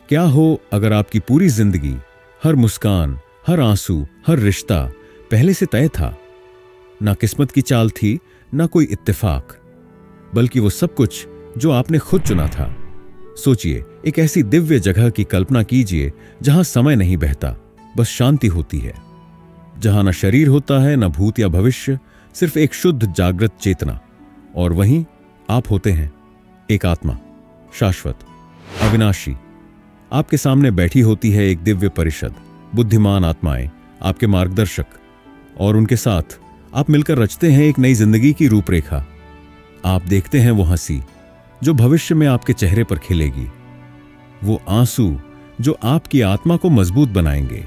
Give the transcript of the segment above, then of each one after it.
क्या हो अगर आपकी पूरी जिंदगी, हर मुस्कान, हर आंसू, हर रिश्ता पहले से तय था? ना किस्मत की चाल थी, ना कोई इत्तेफाक, बल्कि वो सब कुछ जो आपने खुद चुना था। सोचिए, एक ऐसी दिव्य जगह की कल्पना कीजिए जहां समय नहीं बहता, बस शांति होती है, जहां न शरीर होता है, न भूत या भविष्य, सिर्फ एक शुद्ध जागृत चेतना। और वहीं आप होते हैं, एक आत्मा, शाश्वत, अविनाशी। आपके सामने बैठी होती है एक दिव्य परिषद, बुद्धिमान आत्माएं, आपके मार्गदर्शक, और उनके साथ आप मिलकर रचते हैं एक नई जिंदगी की रूपरेखा। आप देखते हैं वो हंसी जो भविष्य में आपके चेहरे पर खिलेगी, वो आंसू जो आपकी आत्मा को मजबूत बनाएंगे।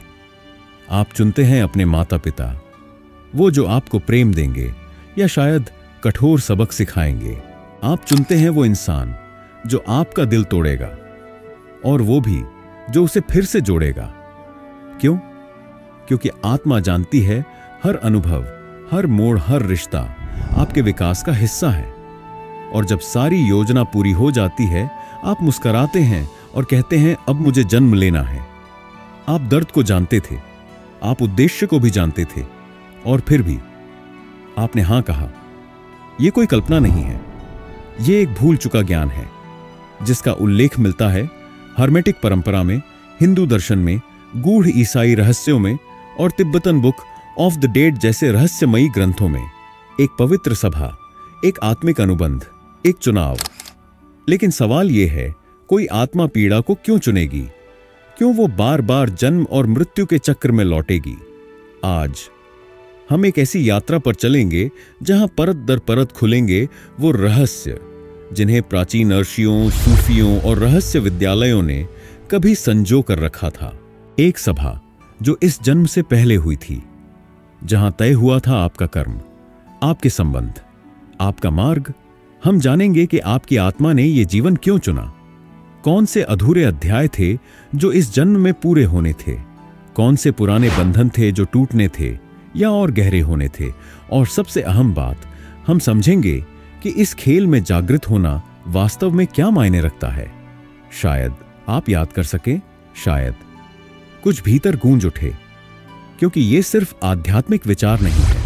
आप चुनते हैं अपने माता पिता, वो जो आपको प्रेम देंगे या शायद कठोर सबक सिखाएंगे। आप चुनते हैं वो इंसान जो आपका दिल तोड़ेगा, और वो भी जो उसे फिर से जोड़ेगा। क्यों? क्योंकि आत्मा जानती है हर अनुभव, हर मोड़, हर रिश्ता आपके विकास का हिस्सा है। और जब सारी योजना पूरी हो जाती है, आप मुस्कुराते हैं और कहते हैं, अब मुझे जन्म लेना है। आप दर्द को जानते थे, आप उद्देश्य को भी जानते थे, और फिर भी आपने हां कहा। यह कोई कल्पना नहीं है, यह एक भूल चुका ज्ञान है जिसका उल्लेख मिलता है हर्मेटिक परंपरा में, हिंदू दर्शन में, गूढ़ ईसाई रहस्यों में और Tibetan book of the dead जैसे रहस्यमयी ग्रंथों में। एक पवित्र सभा, एक आत्मिक अनुबंध, एक चुनाव। लेकिन सवाल यह है, कोई आत्मा पीड़ा को क्यों चुनेगी? क्यों वो बार बार जन्म और मृत्यु के चक्र में लौटेगी? आज हम एक ऐसी यात्रा पर चलेंगे जहां परत दर परत खुलेंगे वो रहस्य जिन्हें प्राचीन ऋषियों, सूफियों और रहस्य विद्यालयों ने कभी संजो कर रखा था। एक सभा जो इस जन्म से पहले हुई थी, जहां तय हुआ था आपका कर्म, आपके संबंध, आपका मार्ग। हम जानेंगे कि आपकी आत्मा ने यह जीवन क्यों चुना, कौन से अधूरे अध्याय थे जो इस जन्म में पूरे होने थे, कौन से पुराने बंधन थे जो टूटने थे या और गहरे होने थे। और सबसे अहम बात, हम समझेंगे कि इस खेल में जागृत होना वास्तव में क्या मायने रखता है। शायद आप याद कर सकें, शायद कुछ भीतर गूंज उठे, क्योंकि ये सिर्फ आध्यात्मिक विचार नहीं है,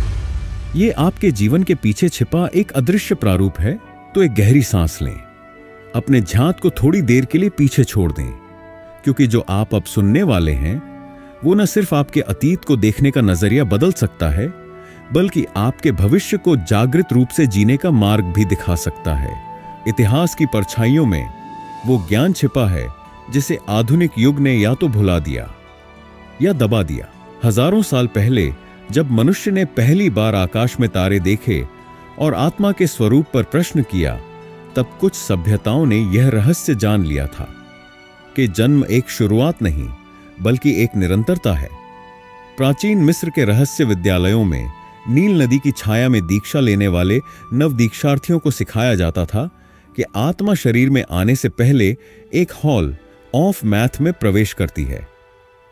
ये आपके जीवन के पीछे छिपा एक अदृश्य प्रारूप है। तो एक गहरी सांस लें, अपने ध्यान को थोड़ी देर के लिए पीछे छोड़ दें, क्योंकि जो आप अब सुनने वाले हैं वो न सिर्फ आपके अतीत को देखने का नजरिया बदल सकता है, बल्कि आपके भविष्य को जागृत रूप से जीने का मार्ग भी दिखा सकता है। इतिहास की परछाइयों में वो ज्ञान छिपा है जिसे आधुनिक युग ने या तो भुला दिया या दबा दिया। हजारों साल पहले जब मनुष्य ने पहली बार आकाश में तारे देखे और आत्मा के स्वरूप पर प्रश्न किया, तब कुछ सभ्यताओं ने यह रहस्य जान लिया था कि जन्म एक शुरुआत नहीं, बल्कि एक निरंतरता है। प्राचीन मिस्र के रहस्य विद्यालयों में नील नदी की छाया में दीक्षा लेने वाले नव दीक्षार्थियों को सिखाया जाता था कि आत्मा शरीर में आने से पहले एक हॉल ऑफ मैथ में प्रवेश करती है।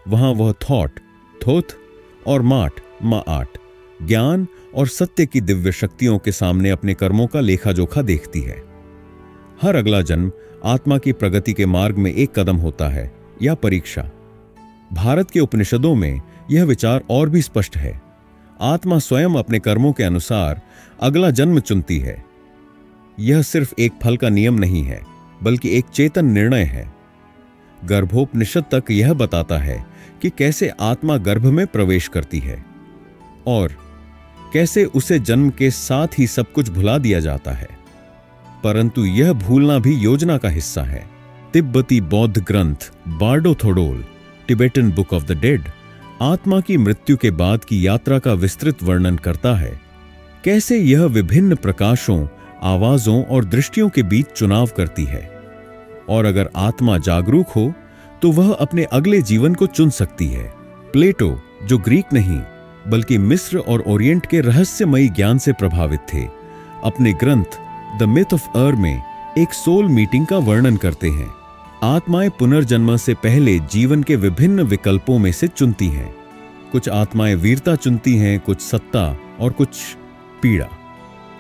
वहां वह थॉट, थोथ और माट, माआट, ज्ञान और सत्य की दिव्य शक्तियों के सामने अपने कर्मों का लेखा जोखा देखती है। हर अगला जन्म आत्मा की प्रगति के मार्ग में एक कदम होता है या परीक्षा। भारत के उपनिषदों में यह विचार और भी स्पष्ट है। आत्मा स्वयं अपने कर्मों के अनुसार अगला जन्म चुनती है। यह सिर्फ एक फल का नियम नहीं है, बल्कि एक चेतन निर्णय है। गर्भोपनिषद तक यह बताता है कि कैसे आत्मा गर्भ में प्रवेश करती है और कैसे उसे जन्म के साथ ही सब कुछ भुला दिया जाता है। परंतु यह भूलना भी योजना का हिस्सा है। तिब्बती बौद्ध ग्रंथ Bardo Thodol, Tibetan Book of the Dead, आत्मा की मृत्यु के बाद की यात्रा का विस्तृत वर्णन करता है। कैसे यह विभिन्न प्रकाशों, आवाजों और दृष्टियों के बीच चुनाव करती है, और अगर आत्मा जागरूक हो तो वह अपने अगले जीवन को चुन सकती है। प्लेटो, जो ग्रीक नहीं बल्कि मिस्र और ओरिएंट के रहस्यमयी ज्ञान से प्रभावित थे, अपने ग्रंथ द मिथ ऑफ एर में एक सोल मीटिंग का वर्णन करते हैं। आत्माएं पुनर्जन्म से पहले जीवन के विभिन्न विकल्पों में से चुनती हैं। कुछ आत्माएं वीरता चुनती हैं, कुछ सत्ता और कुछ पीड़ा,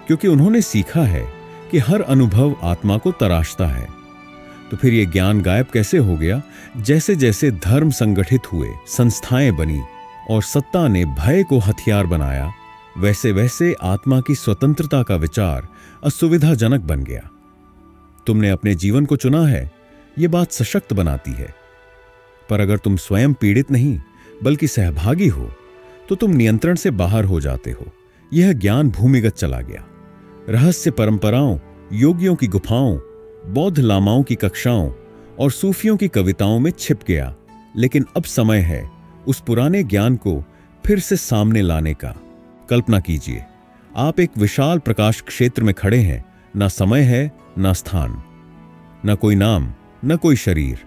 क्योंकि उन्होंने सीखा है कि हर अनुभव आत्मा को तराशता है। तो फिर ये ज्ञान गायब कैसे हो गया? जैसे जैसे धर्म संगठित हुए, संस्थाएं बनी और सत्ता ने भय को हथियार बनाया, वैसे वैसे आत्मा की स्वतंत्रता का विचार असुविधाजनक बन गया। तुमने अपने जीवन को चुना है, यह बात सशक्त बनाती है। पर अगर तुम स्वयं पीड़ित नहीं बल्कि सहभागी हो तो तुम नियंत्रण से बाहर हो जाते हो। यह ज्ञान भूमिगत चला गया, रहस्य परंपराओं, योगियों की गुफाओं, बौद्ध लामाओं की कक्षाओं और सूफियों की कविताओं में छिप गया। लेकिन अब समय है उस पुराने ज्ञान को फिर से सामने लाने का। कल्पना कीजिए, आप एक विशाल प्रकाश क्षेत्र में खड़े हैं। ना समय है, ना स्थान, ना कोई नाम, ना कोई शरीर,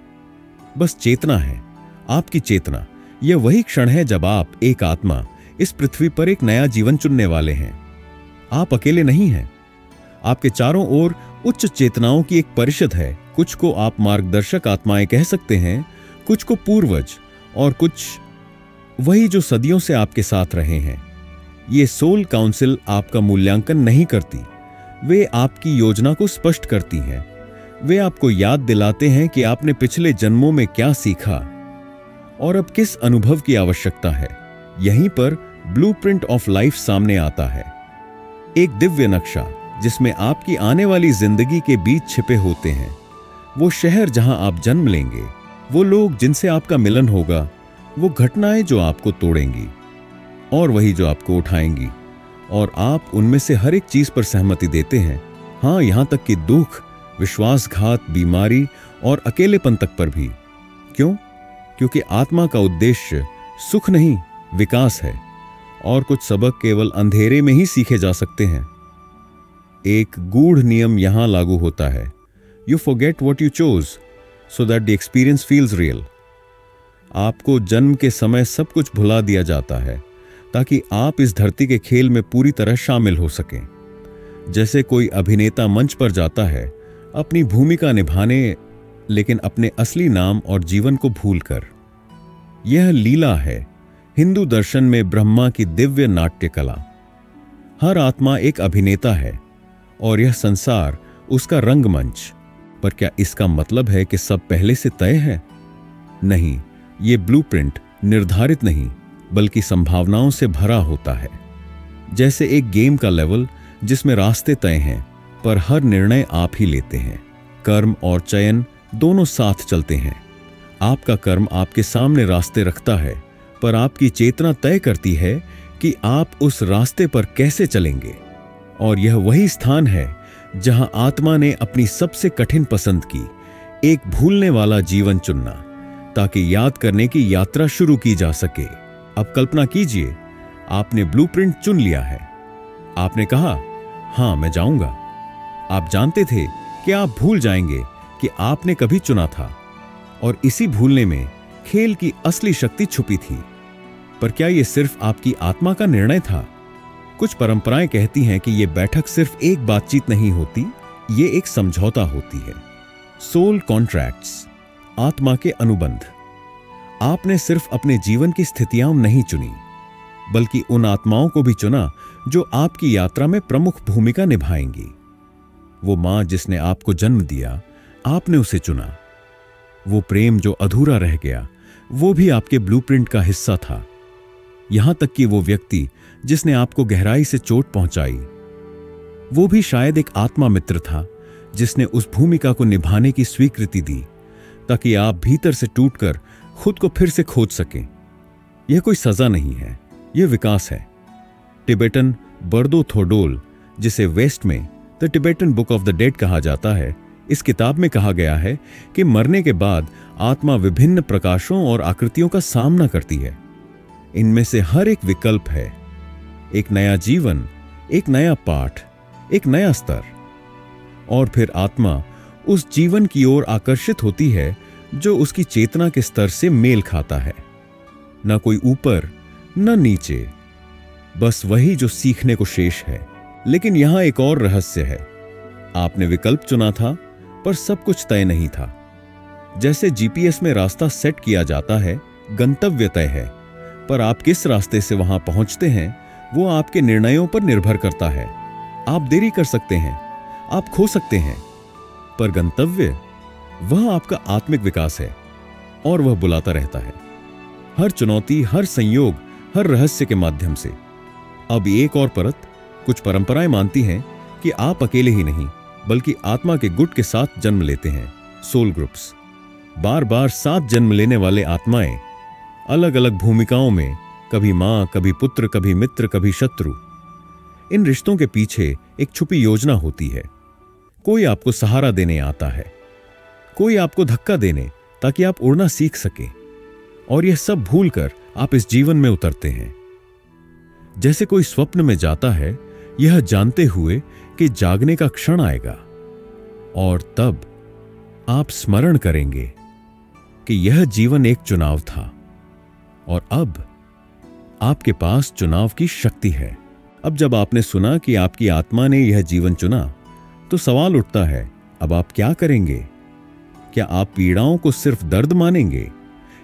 बस चेतना है, आपकी चेतना। यह वही क्षण है जब आप, एक आत्मा, इस पृथ्वी पर एक नया जीवन चुनने वाले हैं। आप अकेले नहीं हैं, आपके चारों ओर उच्च चेतनाओं की एक परिषद है। कुछ को आप मार्गदर्शक आत्माएं कह सकते हैं, कुछ को पूर्वज, और कुछ वही जो सदियों से आपके साथ रहे हैं। ये सोल काउंसिल आपका मूल्यांकन नहीं करती, वे आपकी योजना को स्पष्ट करती हैं। वे आपको याद दिलाते हैं कि आपने पिछले जन्मों में क्या सीखा और अब किस अनुभव की आवश्यकता है। यहीं पर ब्लूप्रिंट ऑफ लाइफ सामने आता है, एक दिव्य नक्शा जिसमें आपकी आने वाली जिंदगी के बीच छिपे होते हैं वो शहर जहां आप जन्म लेंगे, वो लोग जिनसे आपका मिलन होगा, वो घटनाएं जो आपको तोड़ेंगी और वही जो आपको उठाएंगी, और आप उनमें से हर एक चीज पर सहमति देते हैं। हां, यहां तक कि दुख, विश्वासघात, बीमारी और अकेलेपन तक पर भी। क्यों? क्योंकि आत्मा का उद्देश्य सुख नहीं, विकास है, और कुछ सबक केवल अंधेरे में ही सीखे जा सकते हैं। एक गूढ़ नियम यहां लागू होता है, you forget what you chose so that the experience feels real. आपको जन्म के समय सब कुछ भुला दिया जाता है ताकि आप इस धरती के खेल में पूरी तरह शामिल हो सकें। जैसे कोई अभिनेता मंच पर जाता है अपनी भूमिका निभाने, लेकिन अपने असली नाम और जीवन को भूलकर। यह लीला है, हिंदू दर्शन में ब्रह्मा की दिव्य नाट्य कला। हर आत्मा एक अभिनेता है और यह संसार उसका रंगमंच। पर क्या इसका मतलब है कि सब पहले से तय है? नहीं, यह ब्लूप्रिंट निर्धारित नहीं बल्कि संभावनाओं से भरा होता है। जैसे एक गेम का लेवल जिसमें रास्ते तय हैं, पर हर निर्णय आप ही लेते हैं। कर्म और चयन दोनों साथ चलते हैं। आपका कर्म आपके सामने रास्ते रखता है, पर आपकी चेतना तय करती है कि आप उस रास्ते पर कैसे चलेंगे। और यह वही स्थान है जहां आत्मा ने अपनी सबसे कठिन पसंद की, एक भूलने वाला जीवन चुनना, ताकि याद करने की यात्रा शुरू की जा सके। अब कल्पना कीजिए, आपने ब्लूप्रिंट चुन लिया है। आपने कहा, हां, मैं जाऊंगा। आप जानते थे कि आप भूल जाएंगे कि आपने कभी चुना था, और इसी भूलने में खेल की असली शक्ति छुपी थी। पर क्या यह सिर्फ आपकी आत्मा का निर्णय था? कुछ परंपराएं कहती हैं कि यह बैठक सिर्फ एक बातचीत नहीं होती, यह एक समझौता होती है। सोल कॉन्ट्रैक्ट्स, आत्मा के अनुबंध। आपने सिर्फ अपने जीवन की स्थितियां नहीं चुनी, बल्कि उन आत्माओं को भी चुना जो आपकी यात्रा में प्रमुख भूमिका निभाएंगी। वो मां जिसने आपको जन्म दिया, आपने उसे चुना। वो प्रेम जो अधूरा रह गया, वो भी आपके ब्लूप्रिंट का हिस्सा था। यहां तक कि वो व्यक्ति जिसने आपको गहराई से चोट पहुंचाई, वो भी शायद एक आत्मा मित्र था जिसने उस भूमिका को निभाने की स्वीकृति दी, ताकि आप भीतर से टूटकर खुद को फिर से खोज सकें। यह कोई सजा नहीं है, यह विकास है। टिबेटन बर्दो थोडोल, जिसे वेस्ट में the Tibetan Book of the dead कहा जाता है, इस किताब में कहा गया है कि मरने के बाद आत्मा विभिन्न प्रकाशों और आकृतियों का सामना करती है। इनमें से हर एक विकल्प है, एक नया जीवन, एक नया पाठ, एक नया स्तर। और फिर आत्मा उस जीवन की ओर आकर्षित होती है जो उसकी चेतना के स्तर से मेल खाता है। न कोई ऊपर न नीचे, बस वही जो सीखने को शेष है। लेकिन यहां एक और रहस्य है, आपने विकल्प चुना था पर सब कुछ तय नहीं था। जैसे जीपीएस में रास्ता सेट किया जाता है, गंतव्य तय है, पर आप किस रास्ते से वहां पहुंचते हैं वो आपके निर्णयों पर निर्भर करता है। आप देरी कर सकते हैं, आप खो सकते हैं, पर गंतव्य वह आपका आत्मिक विकास है और वह बुलाता रहता है, हर चुनौती, हर संयोग, हर रहस्य के माध्यम से। अब एक और परत, कुछ परंपराएं मानती हैं कि आप अकेले ही नहीं बल्कि आत्मा के गुट के साथ जन्म लेते हैं, सोल ग्रुप्स। बार बार साथ जन्म लेने वाले आत्माएं अलग अलग भूमिकाओं में, कभी मां, कभी पुत्र, कभी मित्र, कभी शत्रु। इन रिश्तों के पीछे एक छुपी योजना होती है। कोई आपको सहारा देने आता है, कोई आपको धक्का देने ताकि आप उड़ना सीख सके, और यह सब भूलकर आप इस जीवन में उतरते हैं। जैसे कोई स्वप्न में जाता है, यह जानते हुए कि जागने का क्षण आएगा, और तब आप स्मरण करेंगे कि यह जीवन एक चुनाव था और अब आपके पास चुनाव की शक्ति है। अब जब आपने सुना कि आपकी आत्मा ने यह जीवन चुना, तो सवाल उठता है, अब आप क्या करेंगे? क्या आप पीड़ाओं को सिर्फ दर्द मानेंगे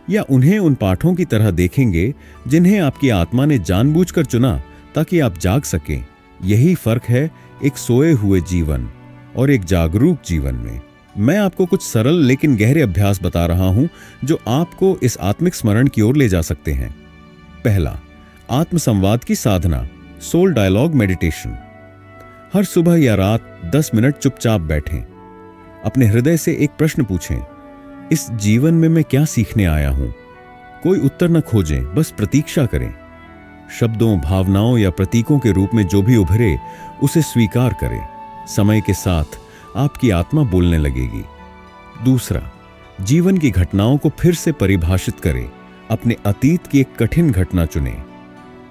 या उन्हें उन पाठों की तरह देखेंगे जिन्हें आपकी आत्मा ने जानबूझकर चुना ताकि आप जाग सकें? यही फर्क है एक सोए हुए जीवन और एक जागरूक जीवन में। मैं आपको कुछ सरल लेकिन गहरे अभ्यास बता रहा हूं जो आपको इस आत्मिक स्मरण की ओर ले जा सकते हैं। पहला, आत्मसंवाद की साधना, सोल डायलॉग मेडिटेशन। हर सुबह या रात 10 मिनट चुपचाप बैठें। अपने हृदय से एक प्रश्न पूछें, इस जीवन में मैं क्या सीखने आया हूं? कोई उत्तर न खोजें, बस प्रतीक्षा करें। शब्दों, भावनाओं या प्रतीकों के रूप में जो भी उभरे उसे स्वीकार करें। समय के साथ आपकी आत्मा बोलने लगेगी। दूसरा, जीवन की घटनाओं को फिर से परिभाषित करें। अपने अतीत की एक कठिन घटना चुनें।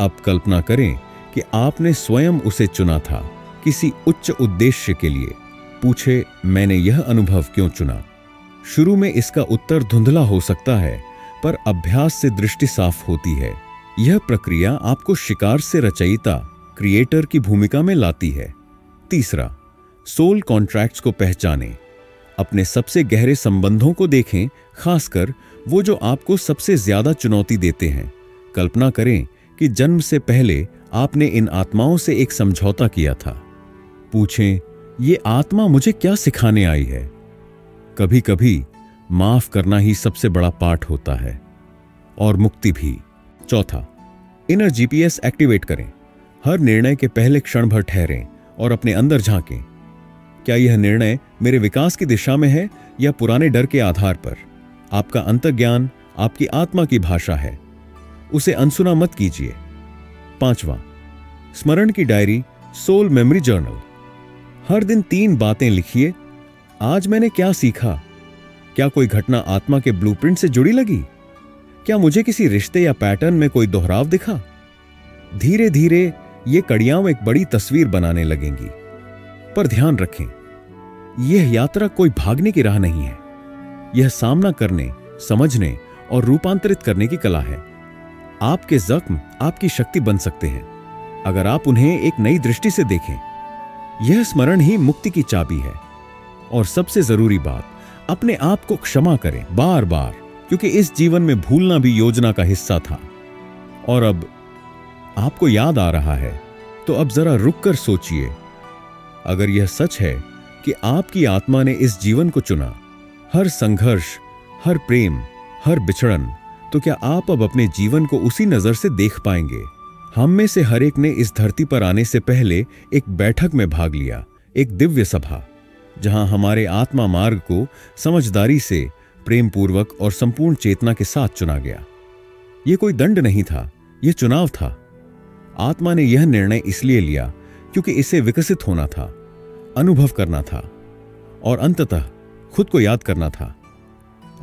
अब कल्पना करें कि आपने स्वयं उसे चुना था किसी उच्च उद्देश्य के लिए। पूछे, मैंने यह अनुभव क्यों चुना? शुरू में इसका उत्तर धुंधला हो सकता है, पर अभ्यास से दृष्टि साफ होती है। यह प्रक्रिया आपको शिकार से रचयिता, क्रिएटर की भूमिका में लाती है। तीसरा, सोल कॉन्ट्रैक्ट्स को पहचानें। अपने सबसे गहरे संबंधों को देखें, खासकर वो जो आपको सबसे ज्यादा चुनौती देते हैं। कल्पना करें कि जन्म से पहले आपने इन आत्माओं से एक समझौता किया था। पूछें, ये आत्मा मुझे क्या सिखाने आई है? कभी कभी माफ करना ही सबसे बड़ा पाठ होता है, और मुक्ति भी। चौथा, इनर जीपीएस एक्टिवेट करें। हर निर्णय के पहले क्षण भर ठहरें और अपने अंदर झांकें। क्या यह निर्णय मेरे विकास की दिशा में है या पुराने डर के आधार पर? आपका अंतर्ज्ञान आपकी आत्मा की भाषा है, उसे अनसुना मत कीजिए। पांचवा, स्मरण की डायरी, सोल मेमोरी जर्नल। हर दिन 3 बातें लिखिए। आज मैंने क्या सीखा? क्या कोई घटना आत्मा के ब्लूप्रिंट से जुड़ी लगी? क्या मुझे किसी रिश्ते या पैटर्न में कोई दोहराव दिखा? धीरे धीरे ये कड़ियां एक बड़ी तस्वीर बनाने लगेंगी। पर ध्यान रखें, यह यात्रा कोई भागने की राह नहीं है। यह सामना करने, समझने और रूपांतरित करने की कला है। आपके जख्म आपकी शक्ति बन सकते हैं अगर आप उन्हें एक नई दृष्टि से देखें। यह स्मरण ही मुक्ति की चाबी है। और सबसे जरूरी बात, अपने आप को क्षमा करें बार बार, क्योंकि इस जीवन में भूलना भी योजना का हिस्सा था। और अब आपको याद आ रहा है तो अब जरा रुक कर सोचिए, अगर यह सच है कि आपकी आत्मा ने इस जीवन को चुना, हर संघर्ष, हर प्रेम, हर बिछड़न, तो क्या आप अब अपने जीवन को उसी नजर से देख पाएंगे? हम में से हर एक ने इस धरती पर आने से पहले एक बैठक में भाग लिया, एक दिव्य सभा, जहां हमारे आत्मा मार्ग को समझदारी से, प्रेम पूर्वक और संपूर्ण चेतना के साथ चुना गया। यह कोई दंड नहीं था, यह चुनाव था। आत्मा ने यह निर्णय इसलिए लिया क्योंकि इसे विकसित होना था, अनुभव करना था और अंततः खुद को याद करना था।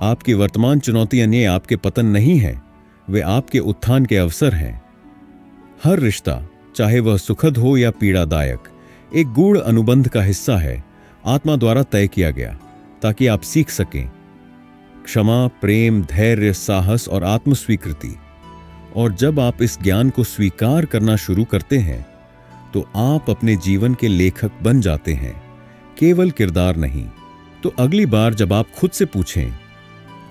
आपकी वर्तमान चुनौतियां ये आपके पतन नहीं हैं, वे आपके उत्थान के अवसर हैं। हर रिश्ता, चाहे वह सुखद हो या पीड़ादायक, एक गूढ़ अनुबंध का हिस्सा है, आत्मा द्वारा तय किया गया ताकि आप सीख सकें क्षमा, प्रेम, धैर्य, साहस और आत्मस्वीकृति। और जब आप इस ज्ञान को स्वीकार करना शुरू करते हैं तो आप अपने जीवन के लेखक बन जाते हैं, केवल किरदार नहीं। तो अगली बार जब आप खुद से पूछें,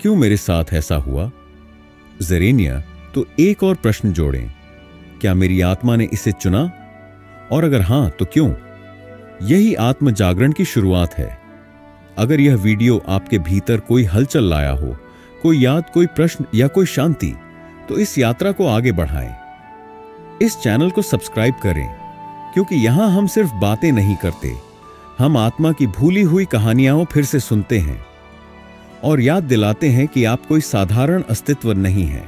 क्यों मेरे साथ ऐसा हुआ, ज़ेरेनिया, तो एक और प्रश्न जोड़ें, क्या मेरी आत्मा ने इसे चुना? और अगर हां, तो क्यों? यही आत्म जागरण की शुरुआत है। अगर यह वीडियो आपके भीतर कोई हलचल लाया हो, कोई याद, कोई प्रश्न या कोई शांति, तो इस यात्रा को आगे बढ़ाएं। इस चैनल को सब्सक्राइब करें, क्योंकि यहां हम सिर्फ बातें नहीं करते, हम आत्मा की भूली हुई कहानियां फिर से सुनते हैं और याद दिलाते हैं कि आप कोई साधारण अस्तित्व नहीं है।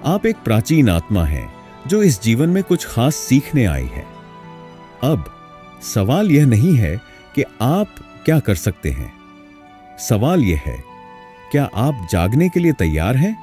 आप एक प्राचीन आत्मा हैं जो इस जीवन में कुछ खास सीखने आई है। अब सवाल यह नहीं है कि आप क्या कर सकते हैं, सवाल यह है, क्या आप जागने के लिए तैयार हैं?